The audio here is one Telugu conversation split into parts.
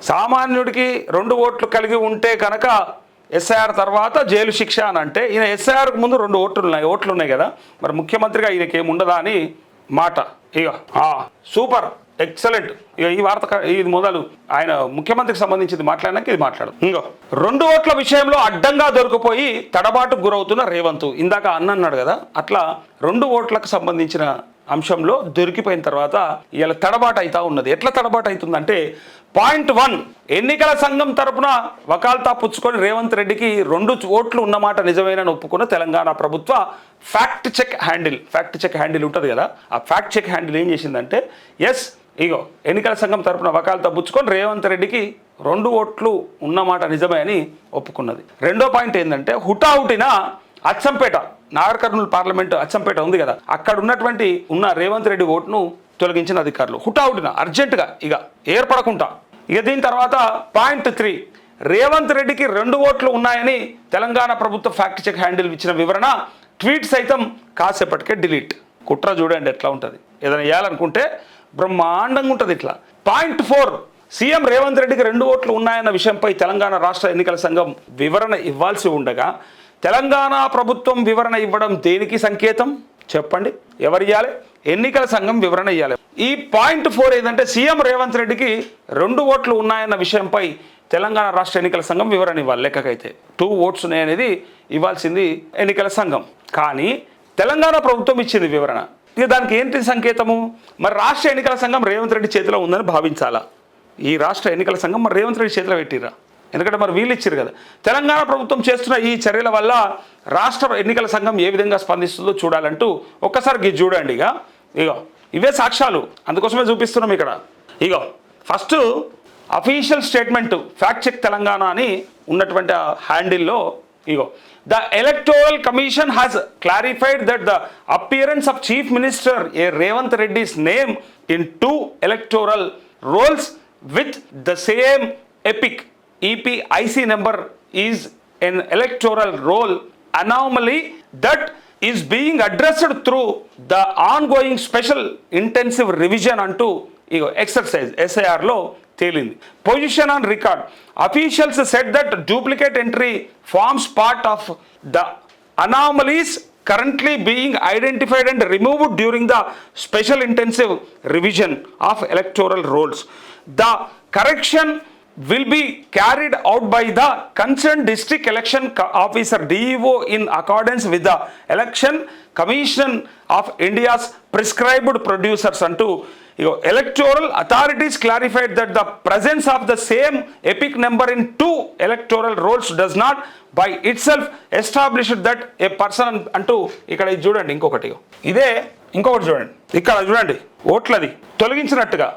సామాన్యుడికి 2 ఓట్లు కలిగి ఉంటే కనుక ఎస్ఐఆర్ తర్వాత జైలు శిక్ష అని అంటే, ఈయన ఎస్ఐఆర్కు ముందు 2 ఓట్లు ఉన్నాయి కదా, మరి ముఖ్యమంత్రిగా ఈయనకి ఏముండదా అని మాట. ఇక సూపర్ ఎక్సలెంట్. ఇక ఈ వార్త ఇది మొదలు ఆయన ముఖ్యమంత్రికి సంబంధించింది మాట్లాడినాక ఇది మాట్లాడు. ఇంకో 2 ఓట్ల విషయంలో అడ్డంగా దొరికిపోయి తడబాటుకు గురవుతున్న రేవంత్. ఇందాక అన్నాడు కదా, అట్లా 2 ఓట్లకు సంబంధించిన అంశంలో దొరికిపోయిన తర్వాత ఇలా తడబాటు అవుతా ఉన్నది. ఎట్లా తడబాటు అవుతుందంటే, పాయింట్ 1, ఎన్నికల సంఘం తరపున వకాల్తా పుచ్చుకొని రేవంత్ రెడ్డికి 2 ఓట్లు ఉన్నమాట నిజమేనని ఒప్పుకున్న తెలంగాణ ప్రభుత్వ ఫ్యాక్ట్ చెక్ హ్యాండిల్ ఉంటుంది కదా, ఆ ఫ్యాక్ట్ చెక్ హ్యాండిల్ ఏం చేసిందంటే, ఎస్ ఇగో ఎన్నికల సంఘం తరపున వకాల్తా పుచ్చుకొని రేవంత్ రెడ్డికి 2 ఓట్లు ఉన్నమాట నిజమే అని ఒప్పుకున్నది. రెండో పాయింట్ ఏంటంటే, హుటాహుటిన అచ్చంపేట, నాగర్ కర్నూలు పార్లమెంటు అచ్చంపేట ఉంది కదా, అక్కడ ఉన్న రేవంత్ రెడ్డి ఓటును తొలగించిన అధికారులు హుటాహుటిన అర్జెంటుగా ఇక ఏర్పడకుండా. ఇక దీని తర్వాత పాయింట్ 3, రేవంత్ రెడ్డికి 2 ఓట్లు ఉన్నాయని తెలంగాణ ప్రభుత్వ ఫ్యాక్ట్ చెక్ హ్యాండిల్ ఇచ్చిన వివరణ ట్వీట్ సైతం కాసేపటికే డిలీట్. కుట్ర చూడండి ఎట్లా ఉంటుంది. ఏదైనా వేయాలనుకుంటే బ్రహ్మాండంగా ఉంటుంది ఇట్లా. పాయింట్ 4, సీఎం రేవంత్ రెడ్డికి 2 ఓట్లు ఉన్నాయన్న విషయంపై తెలంగాణ రాష్ట్ర ఎన్నికల సంఘం వివరణ ఇవ్వాల్సి ఉండగా తెలంగాణ ప్రభుత్వం వివరణ ఇవ్వడం దేనికి సంకేతం చెప్పండి? ఎవరు ఇవ్వాలి? ఎన్నికల సంఘం వివరణ ఇవ్వాలి. ఈ పాయింట్ 4 ఏంటంటే, సీఎం రేవంత్ రెడ్డికి 2 ఓట్లు ఉన్నాయన్న విషయంపై తెలంగాణ రాష్ట్ర ఎన్నికల సంఘం వివరణ ఇవ్వాలి. లెక్కకైతే 2 ఓట్స్ ఉన్నాయనేది ఇవ్వాల్సింది ఎన్నికల సంఘం, కానీ తెలంగాణ ప్రభుత్వం ఇచ్చింది వివరణ. ఇక దానికి ఏంటి సంకేతము? మరి రాష్ట్ర ఎన్నికల సంఘం రేవంత్ రెడ్డి చేతిలో ఉందని భావించాలా? ఈ రాష్ట్ర ఎన్నికల సంఘం మరి రేవంత్ రెడ్డి చేతిలో పెట్టిరా? ఎందుకంటే మరి వీళ్ళు ఇచ్చారు కదా. తెలంగాణ ప్రభుత్వం చేస్తున్న ఈ చర్యల వల్ల రాష్ట్ర ఎన్నికల సంఘం ఏ విధంగా స్పందిస్తుందో చూడాలంటూ ఒక్కసారి చూడండి. ఇగో ఇవే సాక్ష్యాలు, అందుకోసమే చూపిస్తున్నాం ఇక్కడ. ఇగో first official statement fact check Telangana అని ఉన్నటువంటి హ్యాండిల్లో ఇగో, the electoral commission has clarified that the appearance of chief minister A Revanth Reddy's name in 2 electoral rolls with the same EPIC number is an electoral roll anomaly that is being addressed through the ongoing special intensive revision అంటూ ఇగో ఎక్సర్సైజ్ SIR లో తేలింది. Position on record, officials said that duplicate entry forms part of the anomalies currently being identified and removed during the special intensive revision of electoral rolls. The correction will be carried out by the concerned district election officer DEO in accordance with the Election Commission of India's prescribed procedures అంటూ electoral authorities clarified that the presence of the same epic number in 2 electoral rolls does not by itself establish that a person అంటూ ఇక్కడ చూడండి. ఇంకొకటి చూడండి, ఇక్కడ చూడండి, ఓట్లది తొలగించినట్టుగా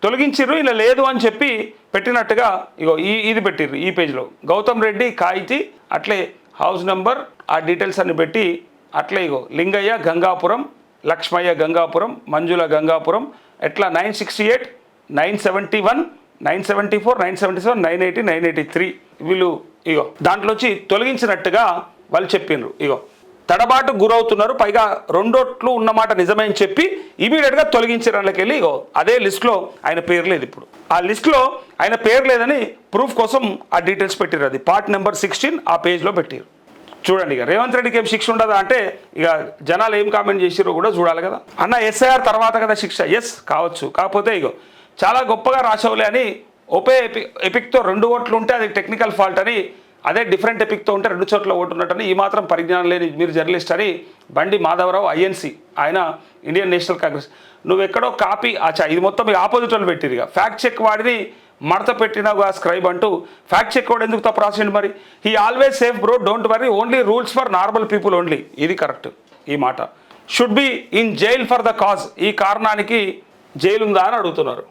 తొలగించిర్రు, ఇలా లేదు అని చెప్పి పెట్టినట్టుగా ఇది పెట్టిర్రు ఈ పేజ్లో. గౌతమ్ రెడ్డి కాయితీ, అట్లే హౌస్ నెంబర్, ఆ డీటెయిల్స్ అన్ని పెట్టి అట్లే లింగయ్య గంగాపురం, లక్ష్మయ్య గంగాపురం, మంజుల గంగాపురం, ఎట్లా 968, 971, 974, 977, 980, 983 వీళ్ళు దాంట్లోంచి తొలగించినట్టుగా వాళ్ళు చెప్పిండ్రు. తడబాటు గురవుతున్నారు, పైగా 2 ఓట్లు ఉన్నమాట నిజమే అని చెప్పి ఇమీడియట్గా తొలగించడానికి వెళ్ళి అదే లిస్టులో ఆయన పేరు లేదు. ఇప్పుడు ఆ లిస్టులో ఆయన పేరు లేదని ప్రూఫ్ కోసం ఆ డీటెయిల్స్ పెట్టారు. అది పార్ట్ నెంబర్ 16 ఆ పేజ్లో పెట్టారు. చూడండి, రేవంత్ రెడ్డికి ఏం శిక్ష ఉండదా అంటే జనాలు ఏం కామెంట్ చేసిరో కూడా చూడాలి కదా. అన్న SIR తర్వాత కదా శిక్ష, ఎస్ కావచ్చు, కాకపోతే చాలా గొప్పగా రాసవులే అని ఎపిక్తో 2 ఓట్లు ఉంటే అది టెక్నికల్ ఫాల్ట్ అని, అదే డిఫరెంట్ ఎపిక్తో ఉంటే 2 చోట్ల ఓటు ఉన్నట్టని ఈ మాత్రం పరిజ్ఞానం లేని మీరు జర్నలిస్ట్ అని బండి మాధవరావు INC, ఆయన ఇండియన్ నేషనల్ కాంగ్రెస్, నువ్వెక్కడో కాపీ ఇది మొత్తం ఆపోజిట్ వాళ్ళు పెట్టిరు. ఫ్యాక్ట్ చెక్ వాడిని మడత పెట్టినావుగా స్క్రైబ్ అంటూ ఫ్యాక్ట్ చెక్ వాడు ఎందుకు తప్పు రాసిండు మరి? He always safe bro, don't worry, only rules for normal people only. ఇది కరెక్ట్. ఈ మాట should be in jail for the cause, ఈ కారణానికి జైలు ఉందా అని అడుగుతున్నారు.